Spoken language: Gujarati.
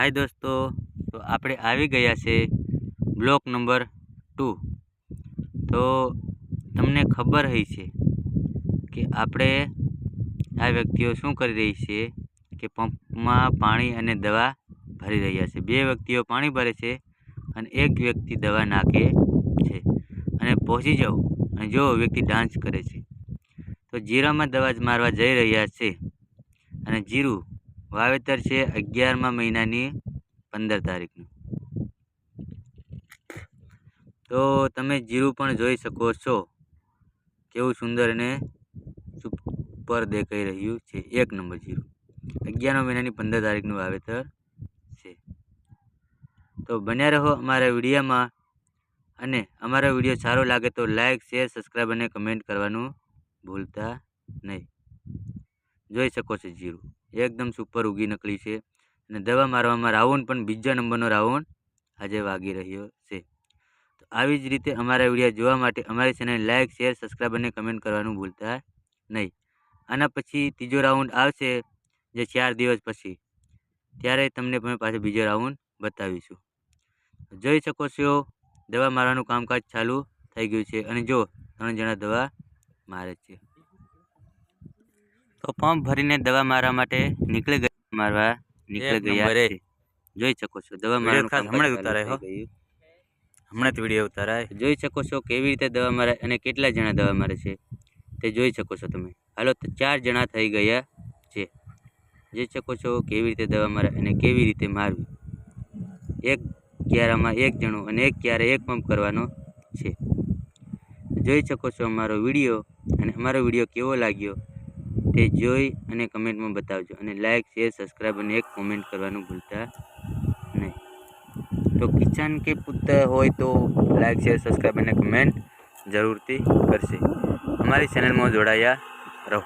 हाय दोस्तों, तो આપણે આવી ગયા છે બ્લોક નંબર 2। તો તમને ખબર હઈ છે કે આપણે આ વ્યક્તિઓ શું કરી રહી છે કે પંપમાં પાણી અને દવા ભરી રહ્યા છે। બે વ્યક્તિઓ પાણી ભરે છે અને એક વ્યક્તિ દવા નાખે છે અને પહોંચી જાઓ અને જો વ્યક્તિ ડાન્સ કરે છે તો જીરામાં દવા મારવા જઈ રહ્યા છે અને જીરું વાવેતર છે 11મા મહિનાની 15 તારીખનું। તો તમે જીરું પણ જોઈ શકો છો કેવું સુંદર અને સુપર દેખાઈ રહ્યું છે। 1 નંબર જીરું 11મા મહિનાની 15 તારીખનું વાવેતર છે। તો બન્યા રહો અમારા વિડીયોમાં અને અમારો વિડીયો સારો લાગે તો લાઈક શેર સબસ્ક્રાઈબ અને કમેન્ટ કરવાનું ભૂલતા નહીં। જોઈ શકો છો જીરું એકદમ સુપર ઉગી નીકળી છે અને દવા મારવામાં રાઉન્ડ પણ બીજા નંબરનો રાઉન્ડ આજે વાગી રહ્યો છે। તો આવી જ રીતે અમારા વિડીયો જોવા માટે અમારી ચેનલ લાઈક શેર સબસ્ક્રાઈબ અને કમેન્ટ કરવાનું ભૂલતા નહીં। આના પછી ત્રીજો રાઉન્ડ આવશે જે 4 દિવસ પછી, ત્યારે તમને પણ પાછો બીજો રાઉન્ડ બતાવીશું। જોઈ શકો છો દવા મારવાનું કામકાજ ચાલુ થઈ ગયું છે અને જો 3 જણા દવા મારે છે। તો પંપ ભરીને દવા મારવા માટે નીકળી ગયા છે। જોઈ શકો છો દવા મારવાનું કામ હમણાં જ વિડીયો ઉતારાય। જોઈ શકો છો કેવી રીતે દવા મારે અને કેટલા જણા દવા મારે છે તે જોઈ શકો છો તમે। હાલો તો 4 જણા થઈ ગયા છે। જોઈ શકો છો કેવી રીતે દવા મારે અને કેવી રીતે મારવી। એક ક્યારામાં એક જણો અને એક ક્યારે એક પંપ કરવાનો છે। જોઈ શકો છો અમારો વિડીયો અને અમારો વિડીયો કેવો લાગ્યો તે જોઈ અને કમેન્ટમાં બતાવજો અને લાઈક શેર સબસ્ક્રાઈબ અને એક કોમેન્ટ કરવાનું ભૂલતા નહીં। તો કિસાન કે પુત્ર હોય તો લાઈક શેર સબસ્ક્રાઈબ અને કમેન્ટ જરૂરથી કરશે। અમારી ચેનલમાં જોડાયા રહો।